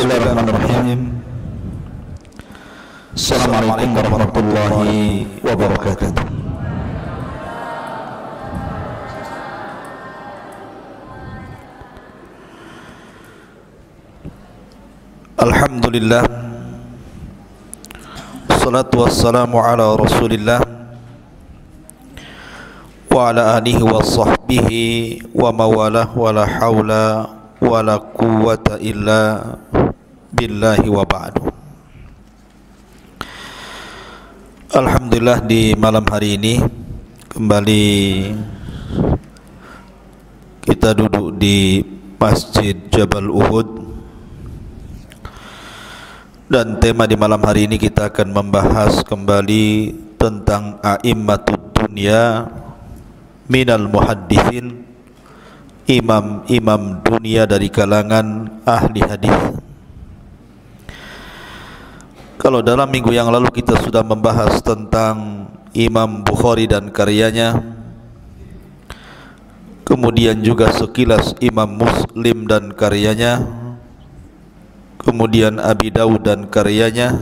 Bismillahirrahmanirrahim. Assalamualaikum warahmatullahi wabarakatuh. Alhamdulillah, wassalatu wassalamu ala Rasulillah wa ala alihi wa sahbihi wa mawalah, wa la hawla wa la quwwata illa billahi wa ba'du. Alhamdulillah, di malam hari ini kembali kita duduk di Masjid Jabal Uhud, dan tema di malam hari ini kita akan membahas kembali tentang a'immatud dunya minal muhaddithin, imam-imam dunia dari kalangan ahli hadis. Kalau dalam minggu yang lalu kita sudah membahas tentang Imam Bukhari dan karyanya, kemudian juga sekilas Imam Muslim dan karyanya, kemudian Abi Dawud dan karyanya,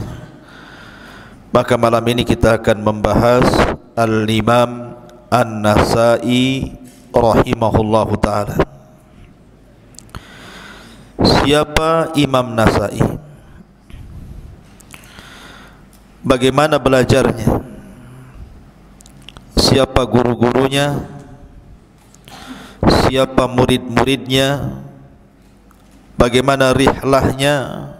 maka malam ini kita akan membahas Al-Imam An-Nasa'i rahimahullahu ta'ala. Siapa Imam Nasa'i? Bagaimana belajarnya? Siapa guru-gurunya? Siapa murid-muridnya? Bagaimana rihlahnya?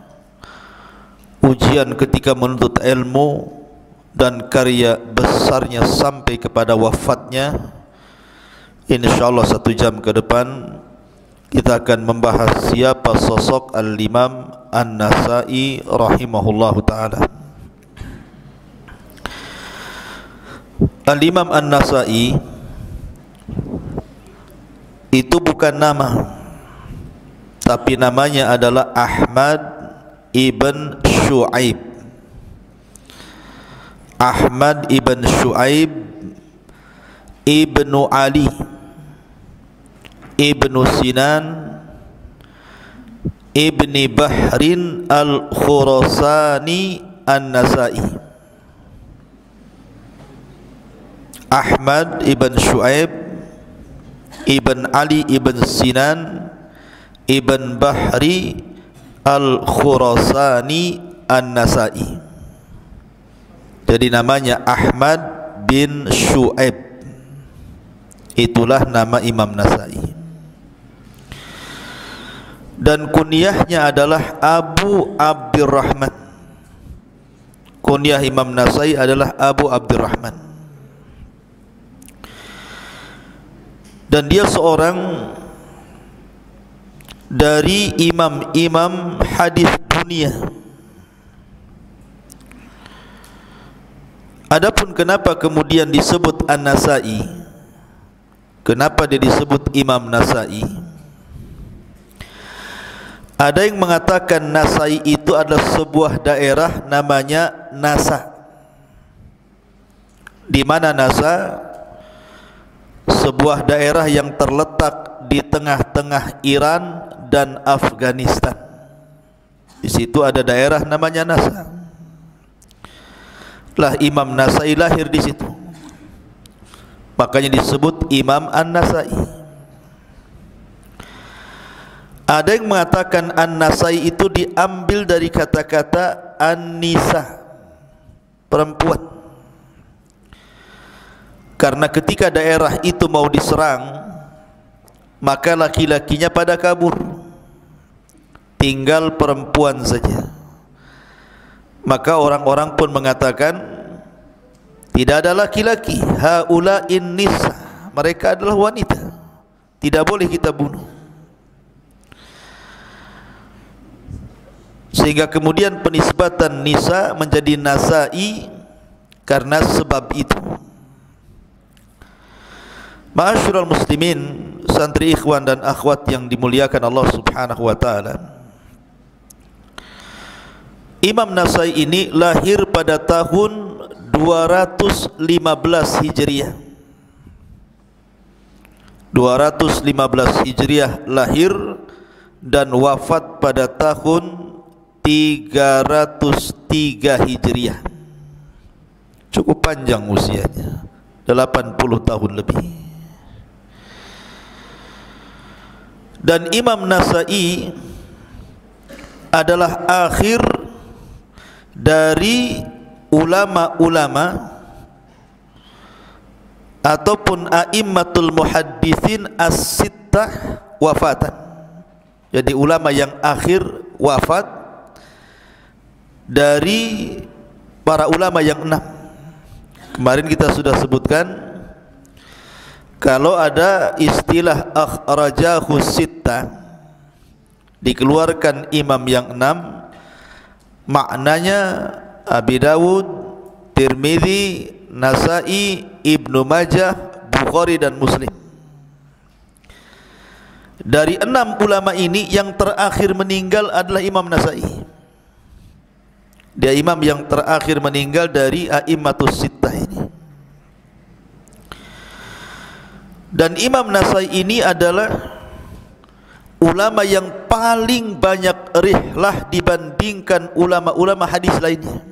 Ujian ketika menuntut ilmu dan karya besarnya sampai kepada wafatnya. InsyaAllah 1 jam ke depan kita akan membahas siapa sosok Al-Imam An-Nasa'i rahimahullahu ta'ala. Al-Imam An-Nasa'i itu bukan nama, tapi namanya adalah Ahmad ibn Shu'aib. Ahmad ibn Shu'aib ibnu Ali ibnu Sinan ibni Bahrin al-Khurasani An-Nasa'i. Ahmad ibn Shu'aib ibn Ali ibn Sinan ibn Bahri al-Khurasani An-Nasa'i. Jadi namanya Ahmad bin Shu'aib. Itulah nama Imam Nasa'i. Dan kunyahnya adalah Abu Abdurrahman. Kunyah Imam Nasa'i adalah Abu Abdurrahman. Dan dia seorang dari imam-imam hadis dunia. Adapun kenapa kemudian disebut An-Nasa'i, kenapa dia disebut Imam Nasa'i? Ada yang mengatakan Nasa'i itu adalah sebuah daerah namanya Nasa. Di mana Nasa? Sebuah daerah yang terletak di tengah-tengah Iran dan Afghanistan. Di situ ada daerah namanya Nasa. Lah Imam Nasa'i lahir di situ. Makanya disebut Imam An-Nasa'i. Ada yang mengatakan An-Nasa'i itu diambil dari kata-kata An-Nisa, perempuan. Karena ketika daerah itu mau diserang, maka laki-lakinya pada kabur, tinggal perempuan saja. Maka orang-orang pun mengatakan tidak ada laki-laki, haula'in nisa, mereka adalah wanita, tidak boleh kita bunuh. Sehingga kemudian penisbatan nisa menjadi Nasa'i karena sebab itu. Ma'asyiral muslimin, santri ikhwan dan akhwat yang dimuliakan Allah Subhanahu wa taala. Imam Nasa'i ini lahir pada tahun 215 Hijriah. 215 Hijriah lahir dan wafat pada tahun 303 Hijriah. Cukup panjang usianya, 80 tahun lebih. Dan Imam Nasai adalah akhir dari ulama-ulama ataupun a'immatul muhadditsin as-sittah wafatan. Jadi ulama yang akhir wafat dari para ulama yang 6. Kemarin kita sudah sebutkan kalau ada istilah akhrajahu sittah, dikeluarkan imam yang 6, maknanya Abi Dawud, Tirmidzi, Nasai, Ibnu Majah, Bukhari dan Muslim. Dari 6 ulama ini yang terakhir meninggal adalah Imam Nasai. Dia imam yang terakhir meninggal dari a'immatus sittah ini. Dan Imam Nasai ini adalah ulama yang paling banyak rihlah dibandingkan ulama-ulama hadis lainnya.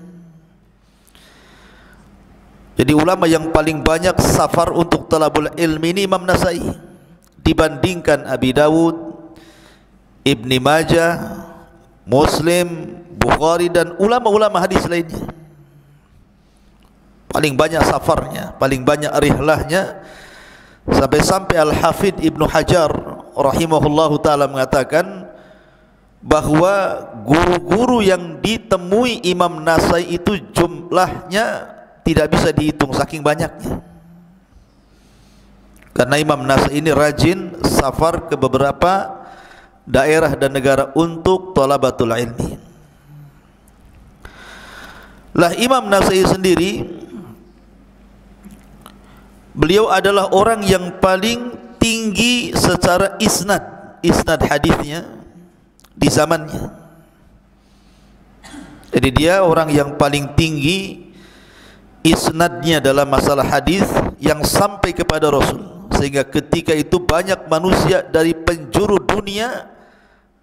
Jadi ulama yang paling banyak safar untuk talabul ilmi ini Imam Nasai, dibandingkan Abi Dawud, Ibni Majah, Muslim, Bukhari dan ulama-ulama hadis lainnya. Paling banyak safarnya, paling banyak rihlahnya. Sampai-sampai Al-Hafidh Ibnu Hajar rahimahullahu ta'ala mengatakan bahwa guru-guru yang ditemui Imam Nasai itu jumlahnya tidak bisa dihitung saking banyaknya. Karena Imam Nasai ini rajin safar ke beberapa daerah dan negara untuk thalabatul ilmi. Lah Imam Nasai sendiri, beliau adalah orang yang paling tinggi secara isnad hadisnya di zamannya. Jadi dia orang yang paling tinggi isnadnya dalam masalah hadis yang sampai kepada Rasul, sehingga ketika itu banyak manusia dari penjuru dunia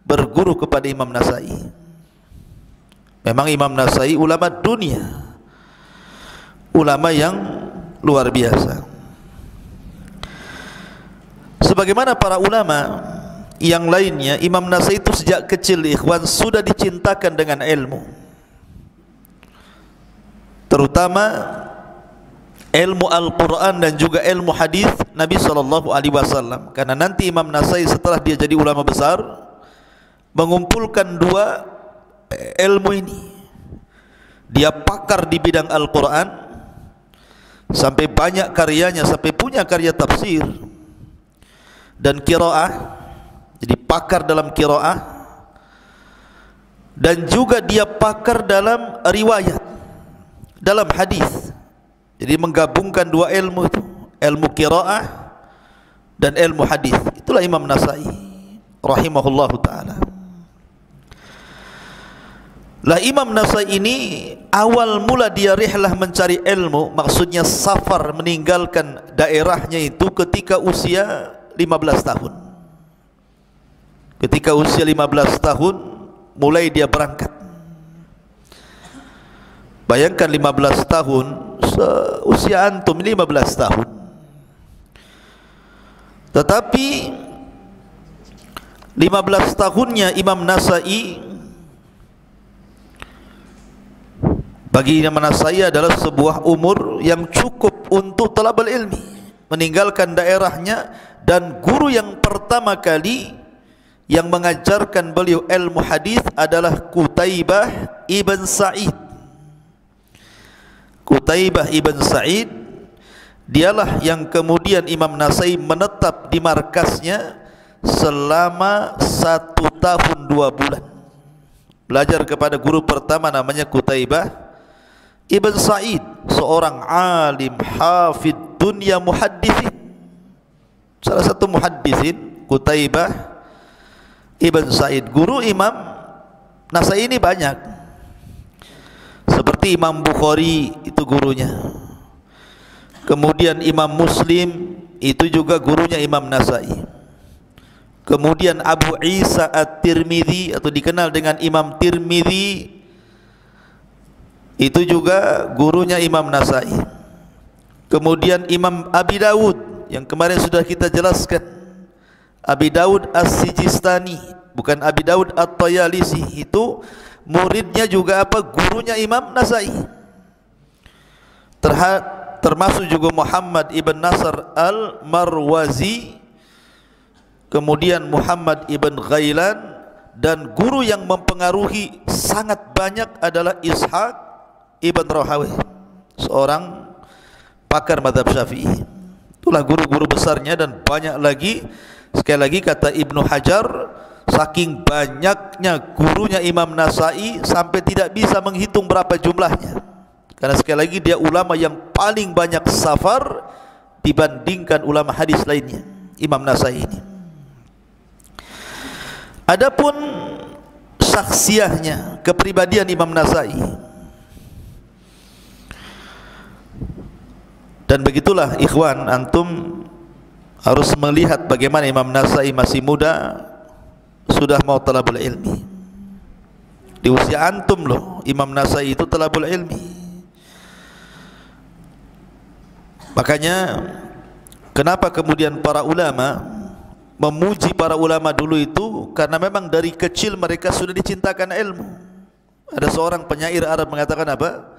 berguru kepada Imam Nasai. Memang Imam Nasai ulama dunia, ulama yang luar biasa. Sebagaimana para ulama yang lainnya, Imam Nasai itu sejak kecil ikhwan sudah dicintakan dengan ilmu, terutama ilmu Al-Quran dan juga ilmu hadis Nabi SAW. Karena nanti Imam Nasai setelah dia jadi ulama besar mengumpulkan dua ilmu ini. Dia pakar di bidang Al-Quran sampai banyak karyanya, sampai punya karya tafsir dan qiraah, jadi pakar dalam qiraah, dan juga dia pakar dalam riwayat, dalam hadis. Jadi menggabungkan dua ilmu itu, ilmu qiraah dan ilmu hadis. Itulah Imam Nasai rahimahullahu ta'ala. Lah Imam Nasai ini awal mula dia rihlah mencari ilmu, maksudnya safar meninggalkan daerahnya itu ketika usia 15 tahun. Ketika usia 15 tahun mulai dia berangkat. Bayangkan 15 tahun, usia antum 15 tahun. Tetapi 15 tahunnya Imam Nasai bagi Imam Nasai adalah sebuah umur yang cukup untuk talabul ilmi, meninggalkan daerahnya, dan guru yang pertama kali yang mengajarkan beliau ilmu hadis adalah Qutaibah ibn Sa'id. Qutaibah ibn Sa'id dialah yang kemudian Imam Nasai menetap di markasnya selama 1 tahun 2 bulan. Belajar kepada guru pertama namanya Qutaibah ibn Sa'id, seorang alim hafidh dunia muhaddithin. Salah satu muhaddithin Qutaibah ibn Sa'id. Guru Imam Nasai ini banyak, seperti Imam Bukhari itu gurunya, kemudian Imam Muslim itu juga gurunya Imam Nasai, Kemudian Abu Isa At-Tirmidzi atau dikenal dengan Imam Tirmidzi, itu juga gurunya Imam Nasai. Kemudian Imam Abi Dawud yang kemarin sudah kita jelaskan, Abi Dawud As-Sijistani, bukan Abi Dawud At-Tayalisi, itu muridnya juga apa? Gurunya Imam Nasai. Termasuk juga Muhammad ibn Nasr Al-Marwazi, kemudian Muhammad ibn Ghailan, dan guru yang mempengaruhi sangat banyak adalah Ishaq ibn Rahawih, seorang pakar mazhab Syafi'i. Itulah guru-guru besarnya, dan banyak lagi. Sekali lagi kata Ibnu Hajar, saking banyaknya gurunya Imam Nasai sampai tidak bisa menghitung berapa jumlahnya. Karena sekali lagi dia ulama yang paling banyak safar dibandingkan ulama hadis lainnya, Imam Nasai ini. Adapun saksiahnya, kepribadian Imam Nasai, dan begitulah ikhwan, antum harus melihat bagaimana Imam Nasai masih muda sudah mau talabul ilmi. Di usia antum loh Imam Nasai itu talabul ilmi. Makanya kenapa kemudian para ulama memuji para ulama dulu itu, karena memang dari kecil mereka sudah dicintakan ilmu. Ada seorang penyair Arab mengatakan apa?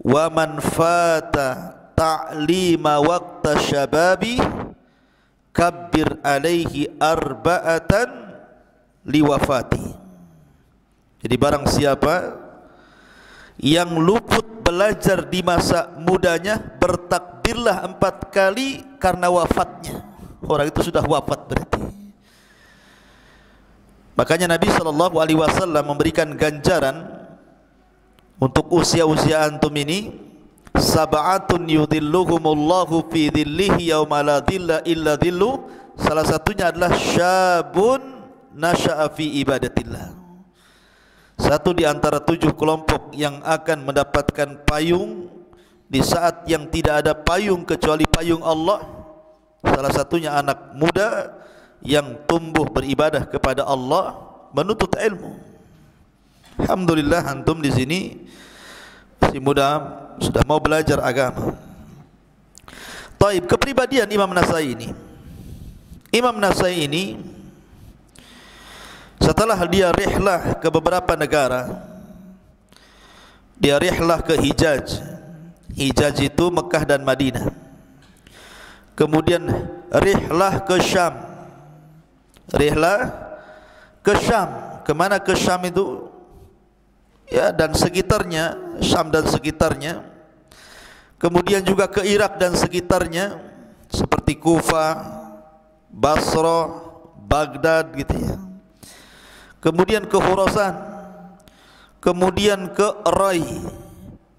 Wa man fata ta'lima waqta syababi kabbir alaihi arba'atan liwafati. Jadi barang siapa yang luput belajar di masa mudanya, bertakbirlah 4 kali karena wafatnya. Orang itu sudah wafat berarti. Makanya Nabi SAW memberikan ganjaran untuk usia-usia antum ini, sab'atun yudhilluhumullahu fi dhillihi yawma la dhilla illa dhillu. Salah satunya adalah syabun nasha'a fi ibadatillah. Satu di antara 7 kelompok yang akan mendapatkan payung di saat yang tidak ada payung kecuali payung Allah. Salah satunya anak muda yang tumbuh beribadah kepada Allah, menuntut ilmu. Alhamdulillah antum di sini masih muda, sudah mau belajar agama. Taib, kepribadian Imam Nasai ini. Imam Nasai ini setelah dia rihlah ke beberapa negara, dia rihlah ke Hijaz. Hijaz itu Mekah dan Madinah. Kemudian rihlah ke Syam. Rihlah ke Syam. Kemana ke Syam itu? Ya, dan sekitarnya, Syam dan sekitarnya. Kemudian juga ke Irak dan sekitarnya, seperti Kufah, Basra, Baghdad gitu ya. Kemudian ke Khurasan, kemudian ke Rai,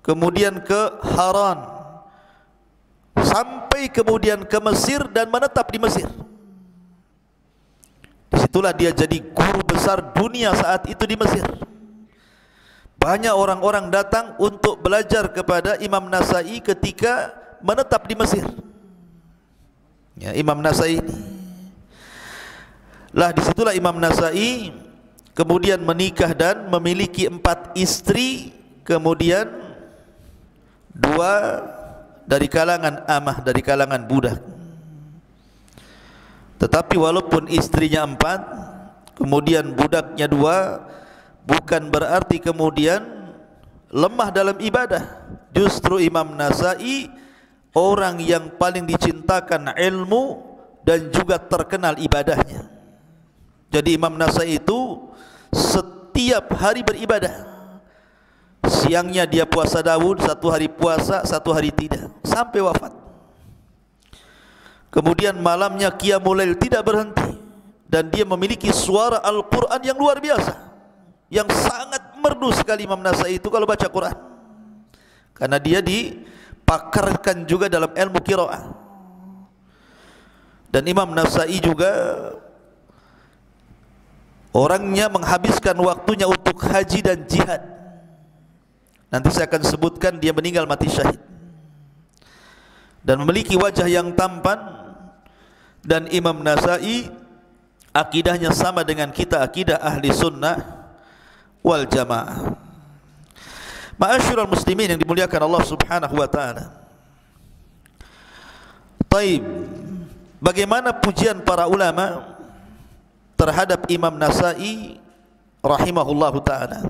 kemudian ke Haran, sampai kemudian ke Mesir dan menetap di Mesir. Disitulah dia jadi guru besar dunia saat itu di Mesir. Banyak orang-orang datang untuk belajar kepada Imam Nasai ketika menetap di Mesir. Ya, Imam Nasai ini. Lah disitulah Imam Nasai kemudian menikah dan memiliki 4 istri, kemudian 2 dari kalangan amah, dari kalangan budak. Tetapi walaupun istrinya 4, kemudian budaknya 2, bukan berarti kemudian lemah dalam ibadah. Justru Imam Nasai orang yang paling dicintakan ilmu dan juga terkenal ibadahnya. Jadi Imam Nasai itu setiap hari beribadah. Siangnya dia puasa Daud, 1 hari puasa, 1 hari tidak, sampai wafat. Kemudian malamnya qiyamul lail tidak berhenti, dan dia memiliki suara Al-Quran yang luar biasa, yang sangat merdu sekali Imam Nasai itu kalau baca Quran, karena dia dipakarkan juga dalam ilmu qiraah. Dan Imam Nasai juga orangnya menghabiskan waktunya untuk haji dan jihad. Nanti saya akan sebutkan dia meninggal mati syahid, dan memiliki wajah yang tampan. Dan Imam Nasai akidahnya sama dengan kita, akidah ahli sunnah wal jamaah. Ma'asyiral muslimin yang dimuliakan Allah Subhanahu wa taala. Taib, bagaimana pujian para ulama terhadap Imam Nasa'i rahimahullahu taala?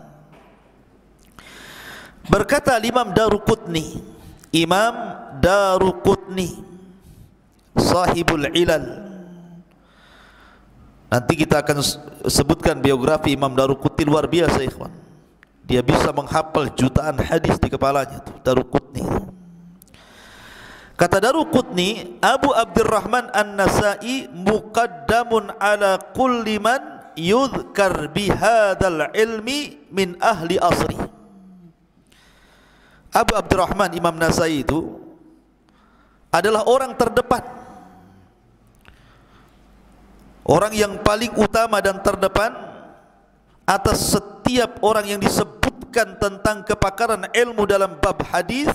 Berkata Imam Daruqutni, Imam Daruqutni sahibul ilal. Nanti kita akan sebutkan biografi Imam Daruqutni, luar biasa ikhwan. Dia bisa menghafal jutaan hadis di kepalanya tuh, Daruqutni. Kata Daruqutni, Abu Abdurrahman An-Nasa'i muqaddamun ala kulli man yudhkar bihadal ilmi min ahli asri. Abu Abdurrahman Imam Nasa'i itu adalah orang terdepan, orang yang paling utama dan terdepan atas setiap orang yang disebutkan tentang kepakaran ilmu dalam bab hadis,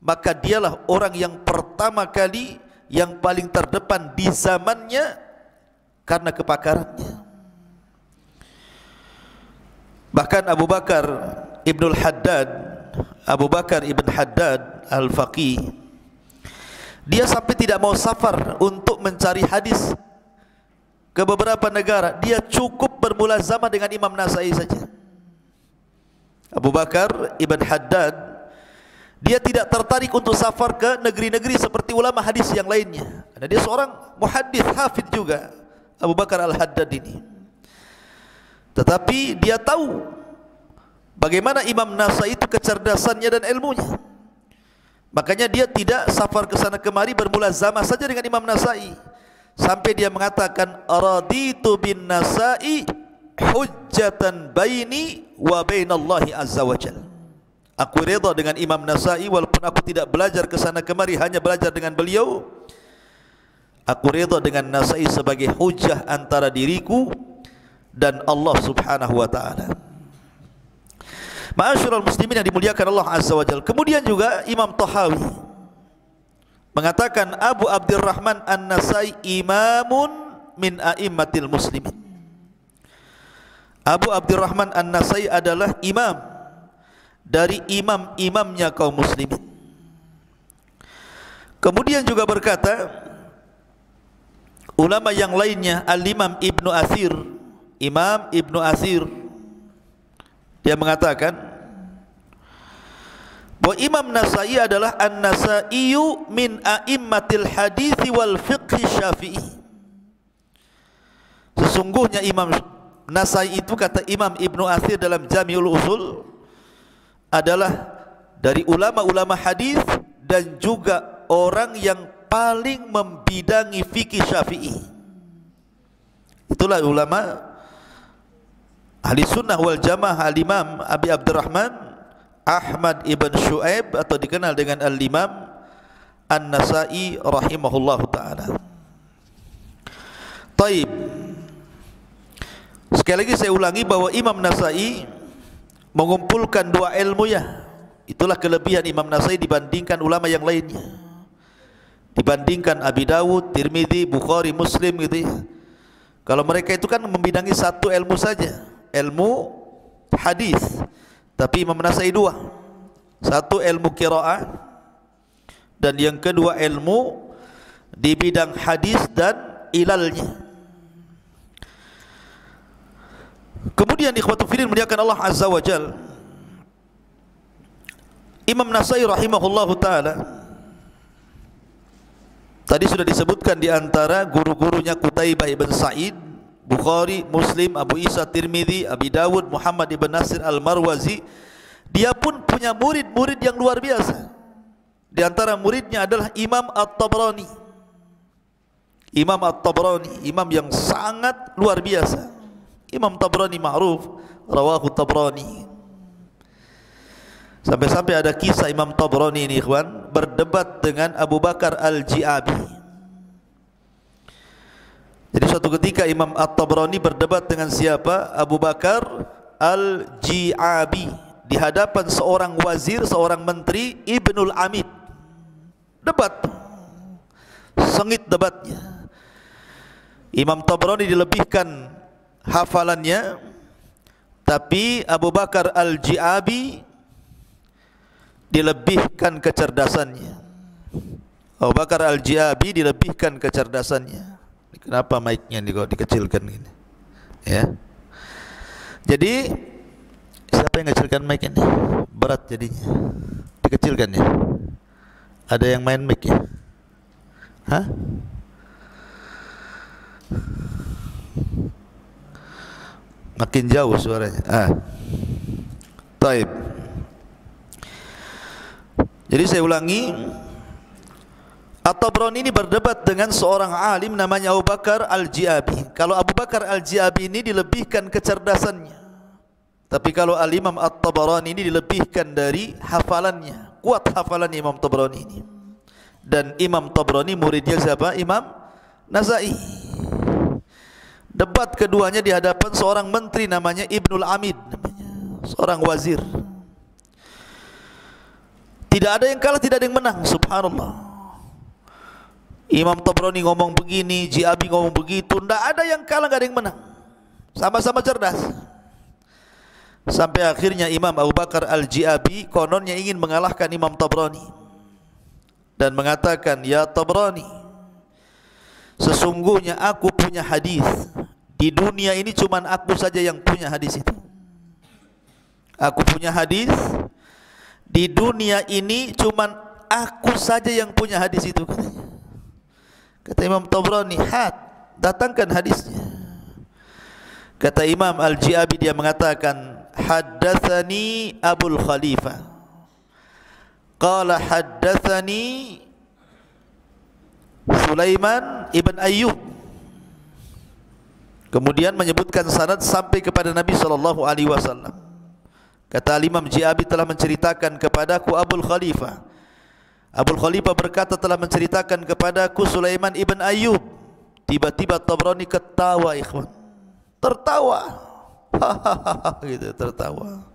maka dialah orang yang pertama kali yang paling terdepan di zamannya karena kepakarannya. Bahkan Abu Bakar Ibnul Haddad, Abu Bakar Ibn Haddad Al-Faqih, dia sampai tidak mau safar untuk mencari hadis ke beberapa negara. Dia cukup bermulazamah dengan Imam Nasa'i saja. Abu Bakar Ibn Haddad, dia tidak tertarik untuk safar ke negeri-negeri seperti ulama hadis yang lainnya, karena dia seorang muhaddis hafidh juga, Abu Bakar Al-Haddad ini. Tetapi dia tahu bagaimana Imam Nasa'i itu kecerdasannya dan ilmunya. Makanya dia tidak safar ke sana kemari, bermulazamah saja dengan Imam Nasa'i. Sampai dia mengatakan, "Raditu bin Nasa'i hujjatan baini wa bainallahi azza wa jalla." Aku redha dengan Imam Nasa'i walaupun aku tidak belajar ke sana kemari, hanya belajar dengan beliau. Aku redha dengan Nasa'i sebagai hujjah antara diriku dan Allah Subhanahu wa taala. Ma'asyiral muslimin yang dimuliakan Allah azza wa jalla. Kemudian juga Imam Tahawi mengatakan Abu Abdurrahman An-Nasa'i imamun min a'immatil muslimin. Abu Abdurrahman An-Nasa'i adalah imam dari imam-imamnya kaum muslimin. Kemudian juga berkata ulama yang lainnya, Al-Imam Ibnu Athir, Imam Ibnu Athir, dia mengatakan bahwa Imam Nasa'i adalah An-Nasa'iyu min a'immatil hadithi wal fiqhi syafi'i. Sesungguhnya Imam Nasa'i itu, kata Imam Ibnu Athir dalam Jami'ul Usul, adalah dari ulama-ulama hadis dan juga orang yang paling membidangi fikih syafi'i. Itulah ulama ahli sunnah wal jamaah, Al-Imam Abi Abdurrahman Ahmad ibn Shu'aib, atau dikenal dengan Al-Imam An-Nasa'i rahimahullahu ta'ala. Taib, sekali lagi saya ulangi bahwa Imam Nasa'i mengumpulkan dua ilmu ya. Itulah kelebihan Imam Nasa'i dibandingkan ulama yang lainnya, dibandingkan Abi Dawud, Tirmidzi, Bukhari, Muslim gitu ya. Kalau mereka itu kan membidangi satu ilmu saja, ilmu hadis. Tapi Imam Nasa'i dua, satu ilmu qiraah dan yang kedua ilmu di bidang hadis dan ilalnya. Kemudian ikhwatu fillah muliakan Allah azza wa jalla, Imam Nasa'i rahimahullahu taala tadi sudah disebutkan di antara guru-gurunya Qutaibah ibn Sa'id, Bukhari, Muslim, Abu Isa, Tirmidzi, Abi Dawud, Muhammad ibn Nasir Al-Marwazi. Dia pun punya murid-murid yang luar biasa. Di antara muridnya adalah Imam At-Tabrani. Imam At-Tabrani, imam yang sangat luar biasa. Imam Tabrani ma'ruf, rawahu Tabrani. Sampai-sampai ada kisah Imam Tabrani ini ikhwan berdebat dengan Abu Bakar Al-Ji'abi. Jadi suatu ketika Imam At-Tabrani berdebat dengan siapa? Abu Bakar Al-Ji'abi, di hadapan seorang wazir, seorang menteri, Ibnul Amid. Debat, sengit debatnya. Imam Tabrani dilebihkan hafalannya, tapi Abu Bakar Al-Ji'abi dilebihkan kecerdasannya. Abu Bakar Al-Ji'abi dilebihkan kecerdasannya. Kenapa mic-nya nih kok dikecilkan gini? Ya. Jadi siapa yang kecilkan mic ini? Berat jadinya. Dikecilkan ya. Ada yang main mic ya? Hah? Makin jauh suaranya. Taib. Jadi saya ulangi, At-Tabrani ini berdebat dengan seorang alim namanya Abu Bakar Al-Ji'abi. Kalau Abu Bakar Al-Ji'abi ini dilebihkan kecerdasannya, tapi kalau Al-Imam At-Tabrani ini dilebihkan dari hafalannya. Kuat hafalan Imam Tabrani ini. Dan Imam Tabrani muridnya siapa? Imam Nasai. Debat keduanya di hadapan seorang menteri namanya Ibnul Amid, seorang wazir. Tidak ada yang kalah, tidak ada yang menang. Subhanallah. Imam Tabrani ngomong begini, Ji'abi ngomong begitu, tidak ada yang kalah, tidak ada yang menang. Sama-sama cerdas. Sampai akhirnya Imam Abu Bakar Al-Ji'abi kononnya ingin mengalahkan Imam Tabrani dan mengatakan, ya Tabrani, sesungguhnya aku punya hadis. Di dunia ini cuma aku saja yang punya hadis itu. Aku punya hadis. Di dunia ini cuma aku saja yang punya hadis itu, katanya. Kata Imam Tabrani, datangkan hadisnya. Kata Imam Al-Ji'abi, dia mengatakan, haddatsani Abul Khalifah qala haddatsani Sulaiman ibn Ayyub. Kemudian menyebutkan sanad sampai kepada Nabi SAW. Kata Imam Ji'abi telah menceritakan kepadaku Abul Khalifah. Abul Khalifah berkata telah menceritakan kepadaku Sulaiman ibn Ayyub. Tiba-tiba Tabrani ketawa, ikhwan. Tertawa. Gitu, tertawa.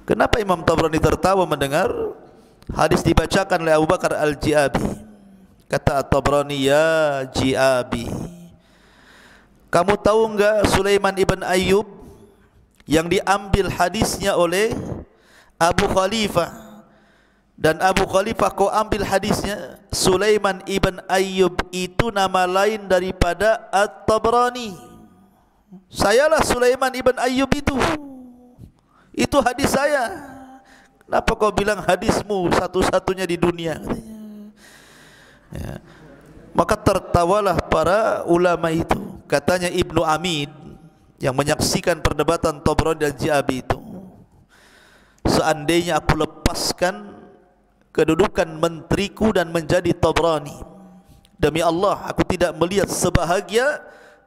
Kenapa Imam Tabrani tertawa mendengar hadis dibacakan oleh Abu Bakar Al-Ji'abi? Kata Tabrani, ya Ji'abi, kamu tahu enggak Sulaiman ibn Ayyub yang diambil hadisnya oleh Abu Khalifah, dan Abu Khalifah kau ambil hadisnya? Sulaiman ibn Ayyub itu nama lain daripada At-Tabrani. Sayalah Sulaiman ibn Ayyub itu hadis saya. Kenapa kau bilang hadismu satu-satunya di dunia? Ya. Maka tertawalah para ulama itu. Katanya Ibnu Amid yang menyaksikan perdebatan Tabrani dan Ji'abi itu, seandainya aku lepaskan kedudukan menteriku dan menjadi Tabrani, demi Allah aku tidak melihat sebahagia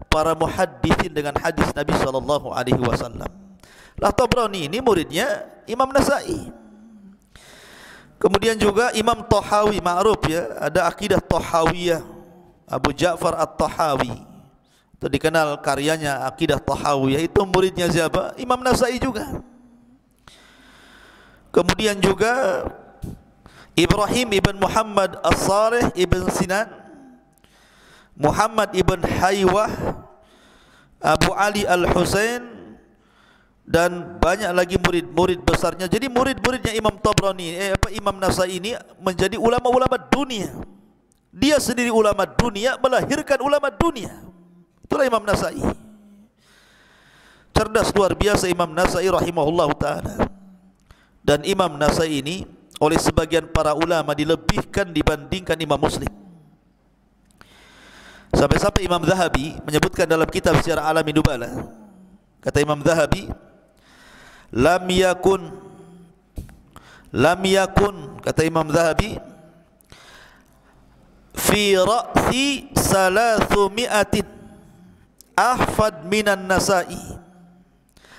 para muhaddithin dengan hadis Nabi SAW. Lah Tabrani ini muridnya Imam Nasai. Kemudian juga Imam Tahawi, ma'ruf ya, ada akidah Tahawiyah, Abu Ja'far At-Tahawi. Itu dikenal karyanya akidah Tahawiyah, itu muridnya siapa? Imam Nasai juga. Kemudian juga Ibrahim ibn Muhammad As-Salih ibn Sinan, Muhammad ibn Haywah, Abu Ali Al-Husain, dan banyak lagi murid-murid besarnya. Jadi murid-muridnya Imam Tabrani, Imam Nasai ini menjadi ulama-ulama dunia. Dia sendiri ulama dunia, melahirkan ulama dunia. Itulah Imam Nasai. Cerdas luar biasa Imam Nasai rahimahullah ta'ala. Dan Imam Nasai ini oleh sebagian para ulama dilebihkan dibandingkan Imam Muslim. Sampai-sampai Imam Zahabi menyebutkan dalam kitab Syiar A'lamin Nubala, kata Imam Zahabi, lam yakun, kata Imam Zahabi, fi ra'si 300 ahfad minan Nasai,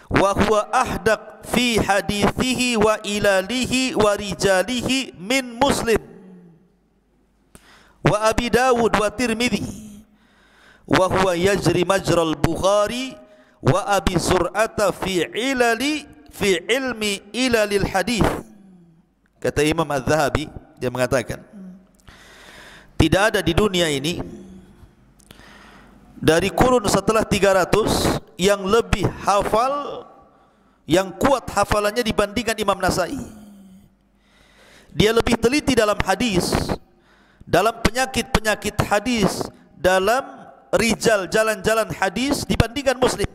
wa huwa ahdaq fi hadithihi wa ilalihi wa rijalihi min Muslim wa Abi Dawud wa Tirmidzi, wa huwa yajri majral Bukhari wa Abi Zur'ata fi ilmi ilalil hadith. Kata Imam Az-Zahabi, dia mengatakan, tidak ada di dunia ini dari kurun setelah 300 yang lebih hafal, yang kuat hafalannya dibandingkan Imam Nasai. Dia lebih teliti dalam hadis, dalam penyakit-penyakit hadis, dalam rijal jalan-jalan hadis dibandingkan Muslim,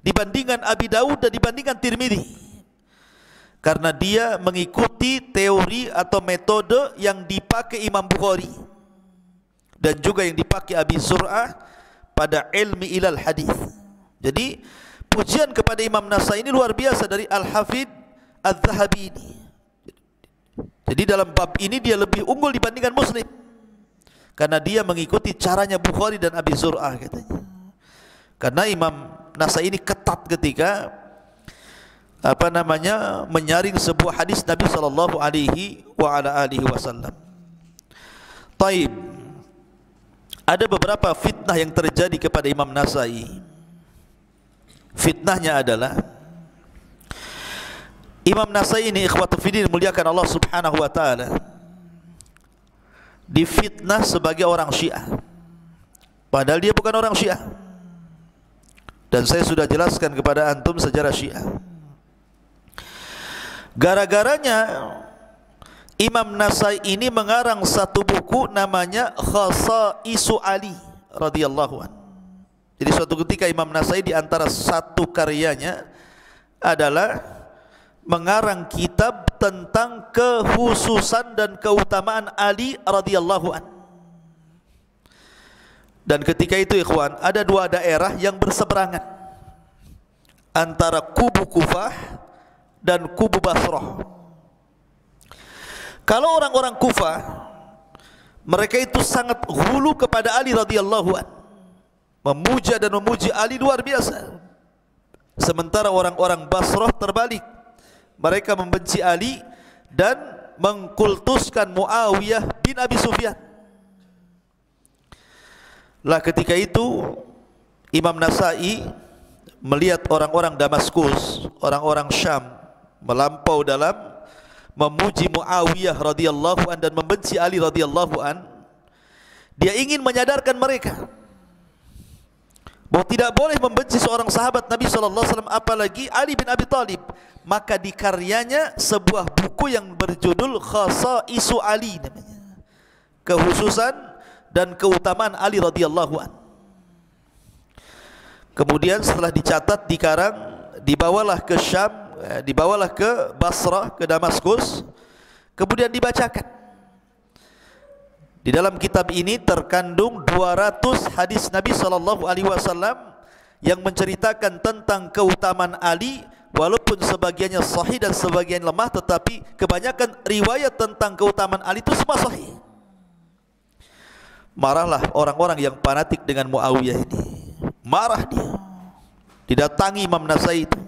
dibandingkan Abi Daud dan dibandingkan Tirmidzi. Karena dia mengikuti teori atau metode yang dipakai Imam Bukhari dan juga yang dipakai Abi Zur'ah pada ilmi ilal hadis. Jadi pujian kepada Imam Nasai ini luar biasa dari Al-Hafidh Al-Zahabi ini. Jadi dalam bab ini dia lebih unggul dibandingkan Muslim, karena dia mengikuti caranya Bukhari dan Abi Zur'ah katanya. Karena Imam Nasai ini ketat ketika menyaring sebuah hadis Nabi sallallahu alaihi wasallam. Taib. Ada beberapa fitnah yang terjadi kepada Imam Nasai. Fitnahnya adalah Imam Nasai ini, ikhwatu fiddin, muliakan Allah Subhanahu wa taala, difitnah sebagai orang Syiah, padahal dia bukan orang Syiah. Dan saya sudah jelaskan kepada antum sejarah Syiah. Gara-garanya Imam Nasai ini mengarang satu buku namanya Khasa'isu Ali radhiyallahu an. Jadi suatu ketika Imam Nasai di antara satu karyanya adalah mengarang kitab tentang kekhususan dan keutamaan Ali radhiyallahu an. Dan ketika itu ikhwan, ada dua daerah yang berseberangan antara kubu Kufah dan kubu Basrah. Kalau orang-orang Kufah, mereka itu sangat hulu kepada Ali radhiyallahu an, memuja dan memuji Ali luar biasa. Sementara orang-orang Basrah terbalik, mereka membenci Ali dan mengkultuskan Muawiyah bin Abi Sufyan. Lah ketika itu Imam Nasai melihat orang-orang Damaskus, orang-orang Syam melampau dalam memuji Muawiyah radhiyallahu an dan membenci Ali radhiyallahu an. Dia ingin menyadarkan mereka bahwa tidak boleh membenci seorang sahabat Nabi sallallahu alaihi wasallam, apalagi Ali bin Abi Thalib. Maka di karyanya sebuah buku yang berjudul Khasa'isu Ali namanya, kekhususan dan keutamaan Ali radhiyallahu an. Kemudian setelah dicatat, dikarang, dibawalah ke Syam, dibawalah ke Basrah, ke Damaskus, kemudian dibacakan. Di dalam kitab ini terkandung 200 hadis Nabi sallallahu alaihi wasallam yang menceritakan tentang keutamaan Ali, walaupun sebagiannya sahih dan sebagian lemah, tetapi kebanyakan riwayat tentang keutamaan Ali itu semua sahih. Marahlah orang-orang yang fanatik dengan Muawiyah ini. Marah dia, didatangi Imam Nasai itu.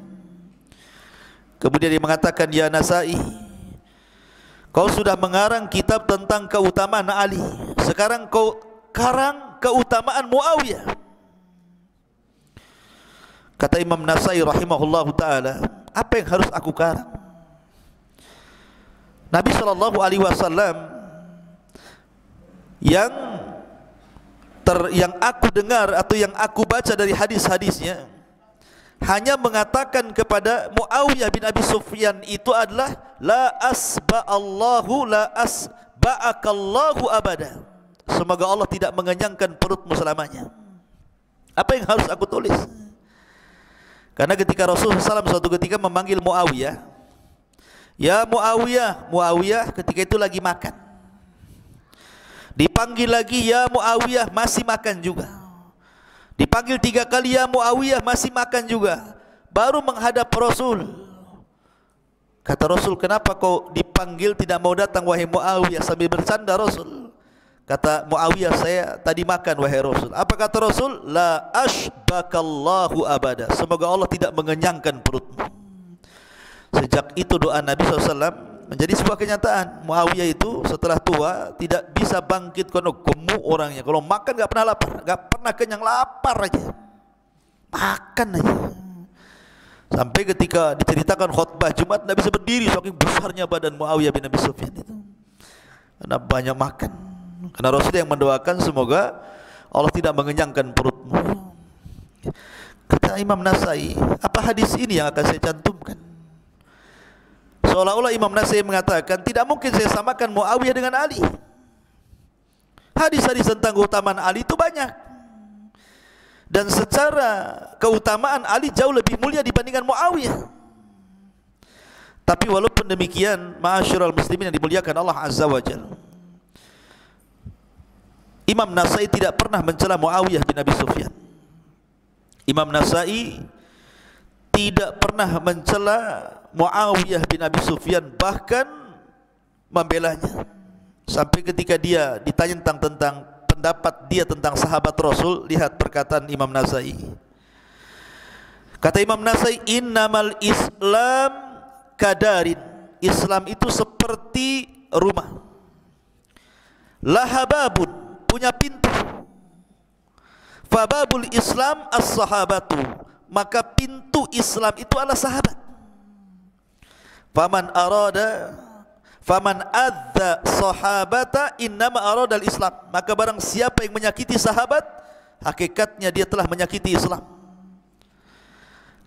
Kemudian dia mengatakan, "Ya Nasai, kau sudah mengarang kitab tentang keutamaan Ali, sekarang kau karang keutamaan Muawiyah." Kata Imam Nasai rahimahullahu ta'ala, "Apa yang harus aku karang? Nabi sallallahu alaihi wasallam yang aku dengar atau yang aku baca dari hadis-hadisnya hanya mengatakan kepada Muawiyah bin Abi Sufyan itu adalah la asba'allahu la asba'akallahu abada. Semoga Allah tidak mengenyangkan perutmu selamanya." Apa yang harus aku tulis? Karena ketika Rasulullah SAW suatu ketika memanggil Muawiyah, "Ya Muawiyah," Muawiyah ketika itu lagi makan. Dipanggil lagi, "Ya Muawiyah," masih makan juga. Dipanggil 3 kali, "Ya Muawiyah," masih makan juga. Baru menghadap Rasul. Kata Rasul, "Kenapa kau dipanggil tidak mau datang wahai Muawiyah?" Sambil bercanda Rasul. Kata Muawiyah, "Saya tadi makan wahai Rasul." Apa kata Rasul? "La ashbakallahu abada." Semoga Allah tidak mengenyangkan perutmu. Sejak itu doa Nabi SAW menjadi sebuah kenyataan. Muawiyah itu setelah tua tidak bisa bangkit karena gemuk orangnya. Kalau makan gak pernah lapar, gak pernah kenyang, lapar aja, makan aja. Sampai ketika diceritakan khutbah Jumat, Nabi bisa berdiri saking besarnya badan Muawiyah bin Abi Sufyan itu, karena banyak makan. Karena Rasul yang mendoakan semoga Allah tidak mengenyangkan perutmu. kata Imam Nasai, apa hadis ini yang akan saya cantumkan? Seolah-olah Imam Nasai mengatakan, tidak mungkin saya samakan Muawiyah dengan Ali. Hadis-hadis tentang keutamaan Ali itu banyak. Dan secara keutamaan Ali jauh lebih mulia dibandingkan Muawiyah. Tapi walaupun demikian, ma'asyiral muslimin yang dimuliakan Allah Azza wa Jalla, Imam Nasai tidak pernah mencela Muawiyah bin Abi Sufyan. Imam Nasai tidak pernah mencela Muawiyah bin Abi Sufyan, bahkan membelanya. Sampai ketika dia ditanya tentang pendapat dia tentang sahabat Rasul, lihat perkataan Imam Nasai. Kata Imam Nasai, innamal Islam kadarin. Islam itu seperti rumah. Lahababun, punya pintu. Fababul Islam as-sahabatu, maka pintu Islam itu adalah sahabat. Faman adza sahabata innama arada al-Islam, maka barang siapa yang menyakiti sahabat, hakikatnya dia telah menyakiti Islam.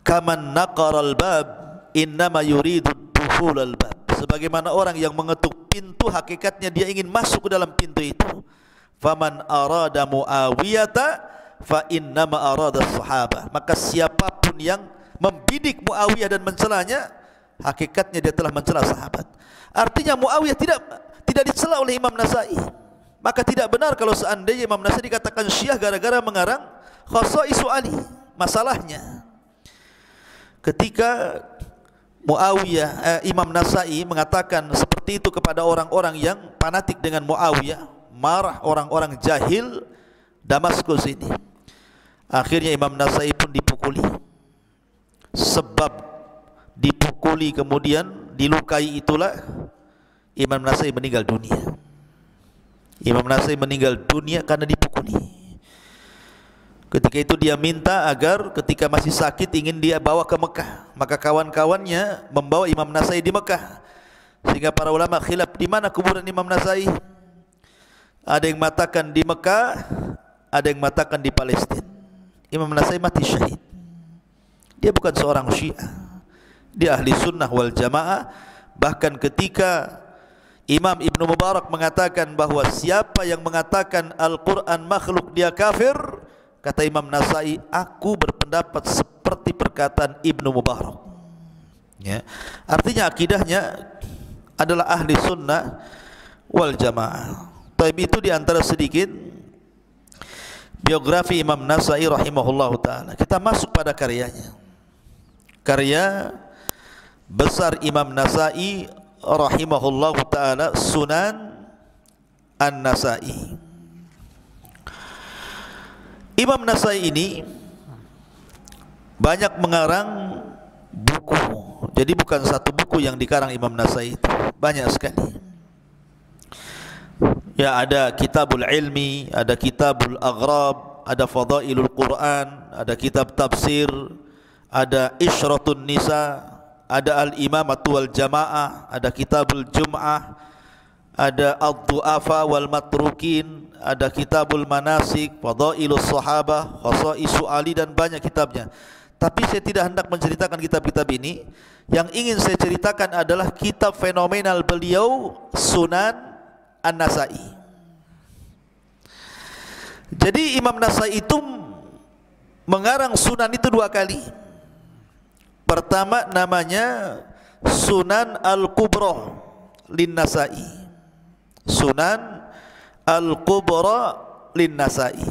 Kaman naqaral bab innama yuridu dukhulal bab, sebagaimana orang yang mengetuk pintu, hakikatnya dia ingin masuk ke dalam pintu itu. Faman arada Muawiyata fa innama arada sahabah, maka siapapun yang membidik Muawiyah dan mencelanya, hakikatnya dia telah mencela sahabat. Artinya Muawiyah tidak dicela oleh Imam Nasai. Maka tidak benar kalau seandainya Imam Nasai dikatakan Syiah gara-gara mengarang Khasaisu Ali. Masalahnya ketika Imam Nasai mengatakan seperti itu kepada orang-orang yang fanatik dengan Muawiyah, marah orang-orang jahil Damaskus ini, akhirnya Imam Nasai pun dipukuli. Sebab dipukuli kemudian dilukai itulah Imam Nasai meninggal dunia. Imam Nasai meninggal dunia karena dipukuli. Ketika itu dia minta agar ketika masih sakit ingin dia bawa ke Mekah, maka kawan-kawannya membawa Imam Nasai di Mekah. Sehingga para ulama khilaf di mana kuburan Imam Nasai. Ada yang mengatakan di Mekah, ada yang mengatakan di Palestina. Imam Nasai mati syahid. Dia bukan seorang Syiah, dia ahli sunnah wal jamaah. Bahkan ketika Imam Ibnu Mubarak mengatakan bahwa siapa yang mengatakan Al-Quran makhluk dia kafir, kata Imam Nasai, aku berpendapat seperti perkataan Ibnu Mubarak. Ya. Artinya akidahnya adalah ahli sunnah wal jamaah. Tapi itu diantara sedikit biografi Imam Nasai rahimahullahu ta'ala. Kita masuk pada karyanya. Karya besar Imam Nasai rahimahullahu ta'ala, Sunan An-Nasai. Imam Nasai ini banyak mengarang buku. Jadi bukan satu buku yang dikarang Imam Nasai itu, banyak sekali. Ya, ada Kitabul Ilmi, ada Kitabul Aghrab, ada Fadailul Quran, ada kitab tafsir, ada Isyratun Nisa, ada Al-Imamatu wal Jamaah, ada Kitabul Jum'ah, ada Ad-Du'afa wal Matrukin, ada Kitabul Manasik, Fadailus Sahabah, Khasaisu Ali, dan banyak kitabnya. Tapi saya tidak hendak menceritakan kitab-kitab ini. Yang ingin saya ceritakan adalah kitab fenomenal beliau, Sunan An-Nasai. Jadi Imam Nasai itu mengarang Sunan itu dua kali. Pertama namanya Sunan Al-Kubra Lin-Nasai. Sunan Al-Kubra Lin-Nasai.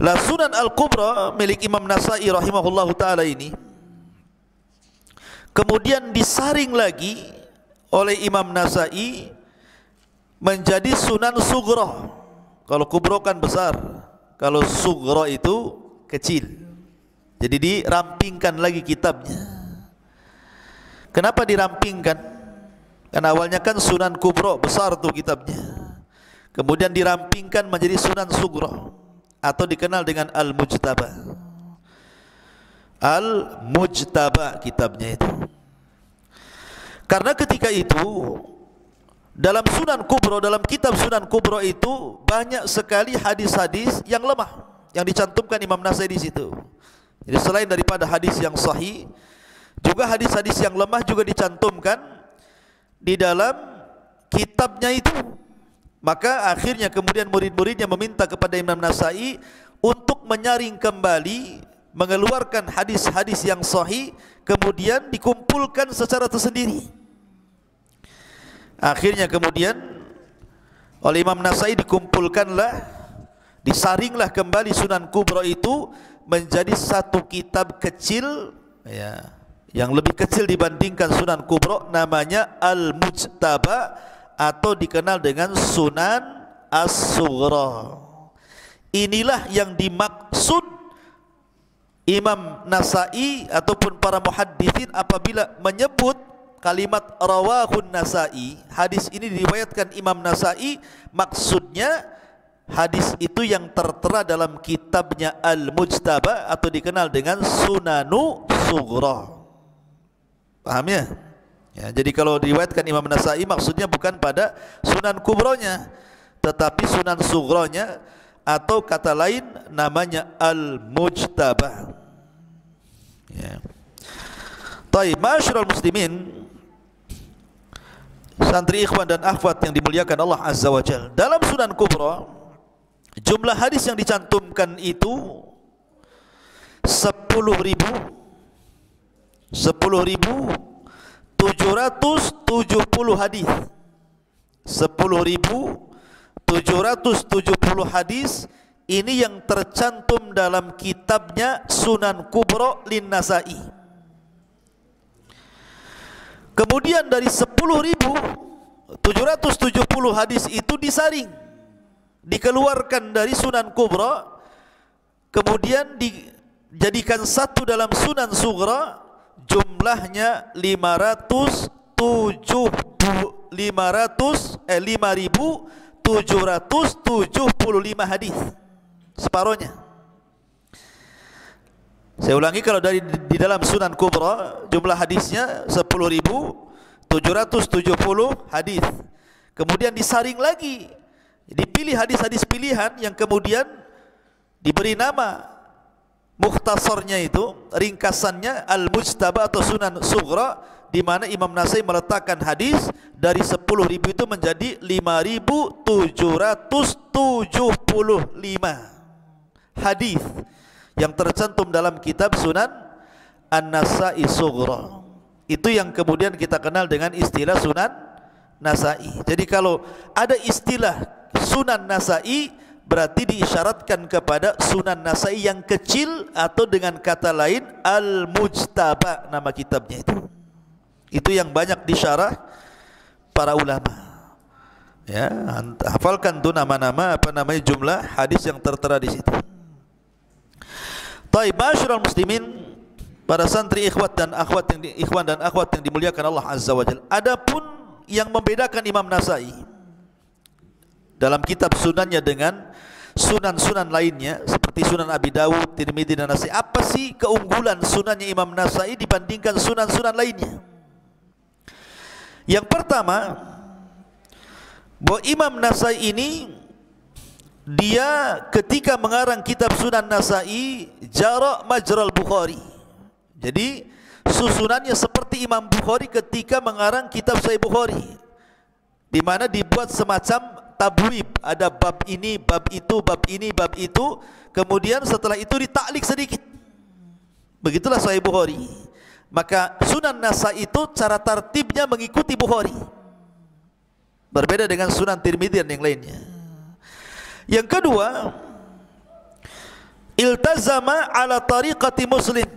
La Sunan Al-Kubra milik Imam Nasai rahimahullahu ta'ala ini kemudian disaring lagi oleh Imam Nasai menjadi Sunan Sughra. Kalau Kubra kan besar, kalau Sughra itu kecil. Jadi dirampingkan lagi kitabnya. Kenapa dirampingkan? Karena awalnya kan Sunan Kubra, besar tuh kitabnya. Kemudian dirampingkan menjadi Sunan Sughra, atau dikenal dengan Al-Mujtaba. Al-Mujtaba kitabnya itu. Karena ketika itu dalam Sunan Kubra, dalam kitab Sunan Kubra itu banyak sekali hadis-hadis yang lemah. yang dicantumkan Imam Nasai di situ. Jadi selain daripada hadis yang sahih, juga hadis-hadis yang lemah juga dicantumkan di dalam kitabnya itu. Maka akhirnya kemudian murid-muridnya meminta kepada Imam Nasai untuk menyaring kembali, mengeluarkan hadis-hadis yang sahih, kemudian dikumpulkan secara tersendiri. Akhirnya kemudian oleh Imam Nasai dikumpulkanlah, disaringlah kembali Sunan Kubra itu menjadi satu kitab kecil, ya, yang lebih kecil dibandingkan Sunan Kubra, namanya Al-Mujtaba atau dikenal dengan Sunan As-Sughra. Inilah yang dimaksud Imam Nasai ataupun para muhadditsin apabila menyebut kalimat rawahun Nasai, hadis ini diriwayatkan Imam Nasai, maksudnya hadis itu yang tertera dalam kitabnya Al-Mujtaba atau dikenal dengan Sunanu Sughra. Paham ya? Ya, jadi kalau diriwayatkan Imam Nasai maksudnya bukan pada Sunan Kubronya, tetapi Sunan Sughronya, atau kata lain namanya Al-Mujtaba. Ya. Taib, ma'asyiral muslimin, santri ikhwan dan akhwat yang dimuliakan Allah Azza wa Jalla, dalam Sunan Kubra jumlah hadis yang dicantumkan itu 10.770 hadis. 10.770 hadis ini yang tercantum dalam kitabnya Sunan Kubra lin Nasai. Kemudian dari 10.770 hadis itu disaring, dikeluarkan dari Sunan Kubra, kemudian dijadikan satu dalam Sunan Sughra, jumlahnya 5.775 hadis, separohnya. Saya ulangi, kalau di dalam Sunan Kubra jumlah hadisnya 10.770 hadis. Kemudian disaring lagi, dipilih hadis-hadis pilihan yang kemudian diberi nama mukhtasarnya itu, ringkasannya Al-Mujtaba atau Sunan Sughra, di mana Imam Nasai meletakkan hadis dari 10.000 itu menjadi 5.775 hadis yang tercantum dalam kitab Sunan An-Nasai Sughra. Itu yang kemudian kita kenal dengan istilah Sunan Nasai. Jadi kalau ada istilah Sunan Nasai, berarti diisyaratkan kepada Sunan Nasai yang kecil, atau dengan kata lain Al-Mujtaba nama kitabnya itu. Itu yang banyak disyarah para ulama. Ya, hafalkan tuh nama-nama, apa namanya, jumlah hadis yang tertera di situ. Taib, ma'asyiral muslimin, para santri ikhwan dan akhwat yang dimuliakan Allah Azza wa Jalla. Adapun yang membedakan Imam Nasai dalam kitab sunannya dengan sunan-sunan lainnya seperti Sunan Abi Dawud, Tirmidzi dan Nasai, apa sih keunggulan sunannya Imam Nasai dibandingkan sunan-sunan lainnya? Yang pertama, bahwa Imam Nasai ini dia ketika mengarang kitab Sunan Nasai jara majral Bukhari. Jadi susunannya seperti Imam Bukhari ketika mengarang kitab Sahih Bukhari, di mana dibuat semacam tabwib, ada bab ini, bab itu, bab ini, bab itu, kemudian setelah itu ditaklik sedikit. Begitulah Sahih Bukhari. Maka Sunan Nasai itu cara tartibnya mengikuti Bukhari, berbeda dengan Sunan Tirmidzi dan yang lainnya. Yang kedua, iltazama ala tariqati Muslim.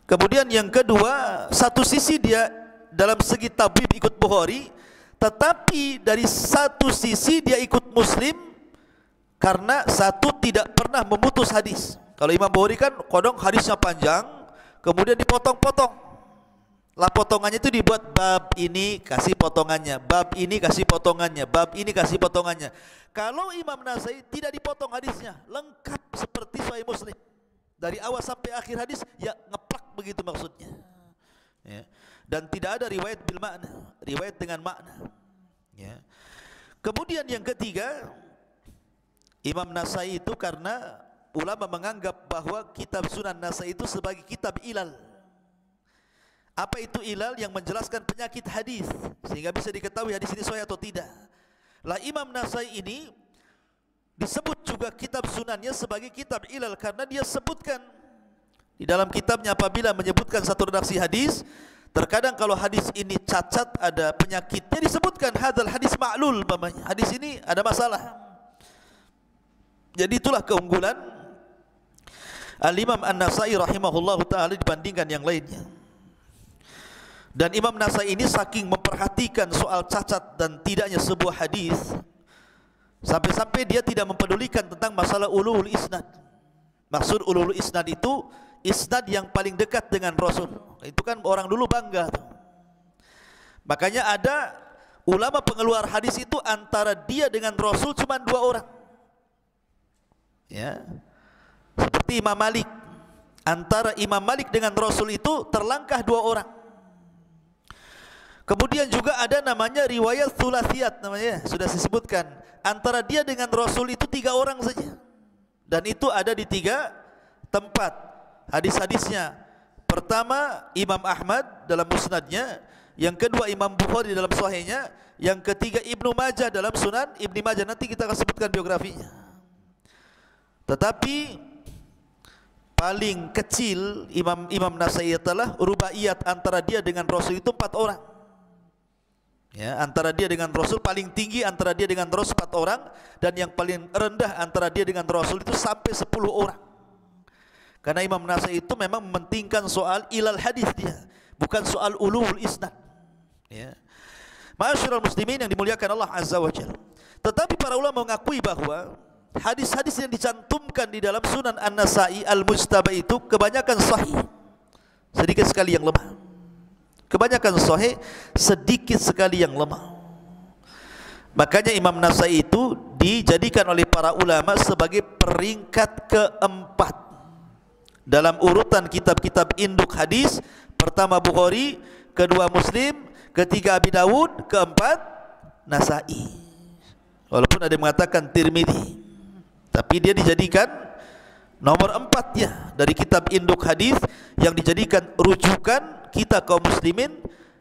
Kemudian yang kedua, satu sisi dia dalam segi tabib ikut Bukhari, tetapi dari satu sisi dia ikut Muslim karena satu tidak pernah memutus hadis. Kalau Imam Bukhari kan kodong hadisnya panjang, kemudian dipotong-potong. Lah potongannya itu dibuat bab ini kasih potongannya, bab ini kasih potongannya, bab ini kasih potongannya. Kalau Imam Nasai tidak dipotong hadisnya, lengkap seperti Sahih Muslim. Dari awal sampai akhir hadis ya ngeplak begitu maksudnya. Ya. Dan tidak ada riwayat bil makna, riwayat dengan makna. Ya. Kemudian yang ketiga, Imam Nasai itu karena ulama menganggap bahwa kitab Sunan Nasai itu sebagai kitab ilal. Apa itu ilal? Yang menjelaskan penyakit hadis, sehingga bisa diketahui hadis ini sahih atau tidak. Lah Imam Nasai ini disebut juga kitab sunannya sebagai kitab ilal karena dia sebutkan di dalam kitabnya apabila menyebutkan satu redaksi hadis, terkadang kalau hadis ini cacat, ada penyakitnya, disebutkan hadzal hadis ma'lul, hadis ini ada masalah. Jadi itulah keunggulan Al-Imam An-Nasai rahimahullahu ta'ala dibandingkan yang lainnya. Dan Imam Nasai ini saking memperhatikan soal cacat dan tidaknya sebuah hadis, sampai-sampai dia tidak mempedulikan tentang masalah ulul isnad. Maksud ulul isnad itu isnad yang paling dekat dengan Rasul. Itu kan orang dulu bangga. Makanya ada ulama pengeluar hadis itu antara dia dengan Rasul cuma 2 orang. Ya, seperti Imam Malik, antara Imam Malik dengan Rasul itu terlangkah 2 orang. Kemudian juga ada namanya riwayat thulathiyat, namanya sudah disebutkan, antara dia dengan Rasul itu 3 orang saja, dan itu ada di 3 tempat hadis-hadisnya. Pertama Imam Ahmad dalam musnadnya, yang kedua Imam Bukhari dalam sahihnya, yang ketiga Ibnu Majah dalam Sunan Ibnu Majah. Nanti kita akan sebutkan biografinya. Tetapi paling kecil Imam Nasai adalah rubaiyat, antara dia dengan Rasul itu 4 orang. Ya, antara dia dengan Rasul paling tinggi antara dia dengan Rasul 4 orang, dan yang paling rendah antara dia dengan Rasul itu sampai 10 orang. Karena Imam Nasai itu memang mementingkan soal ilal hadis dia, bukan soal ulul isnad. Ya. Ma'asyiral muslimin yang dimuliakan Allah Azza wa Jalla. Tetapi para ulama mengakui bahwa hadis-hadis yang dicantumkan di dalam Sunan An-Nasai Al-Mujtaba itu kebanyakan sahih, sedikit sekali yang lemah. Kebanyakan sahih, sedikit sekali yang lemah. Makanya Imam Nasai itu dijadikan oleh para ulama sebagai peringkat keempat dalam urutan kitab-kitab induk hadis. Pertama Bukhari, kedua Muslim, ketiga Abi Dawud, keempat Nasai. Walaupun ada yang mengatakan Tirmidzi, tapi dia dijadikan nomor 4 ya dari kitab induk hadis yang dijadikan rujukan kita kaum muslimin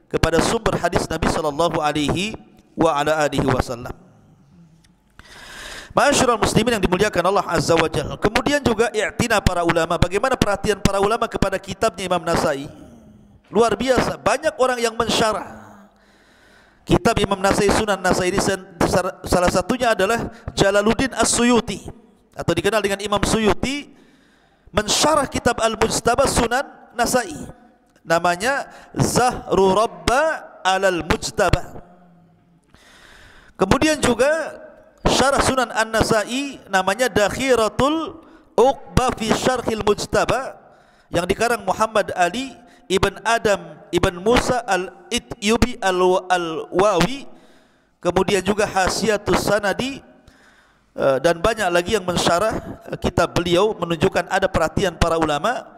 kepada sumber hadis Nabi sallallahu alaihi wa ala alihi wasallam. Ma'asyiral muslimin yang dimuliakan Allah Azza wa Jalla. Kemudian juga i'tina para ulama, bagaimana perhatian para ulama kepada kitabnya Imam Nasai. Luar biasa, banyak orang yang mensyarah kitab Imam Nasai, Sunan Nasai ini. Salah satunya adalah Jalaluddin As-Suyuti, atau dikenal dengan Imam Suyuti, mensyarah kitab Al-Mujtaba Sunan Nasai, namanya Zahru Rabba Alal Mujtaba. Kemudian juga syarah Sunan An-Nasai namanya Dakhiratul Uqba fi Syarhil Mujtaba, yang dikarang Muhammad Ali Ibn Adam Ibn Musa Al-Ityubi Al-Wawi. Kemudian juga Hasyiatus Sanadi, dan banyak lagi yang mensyarah kitab beliau, menunjukkan ada perhatian para ulama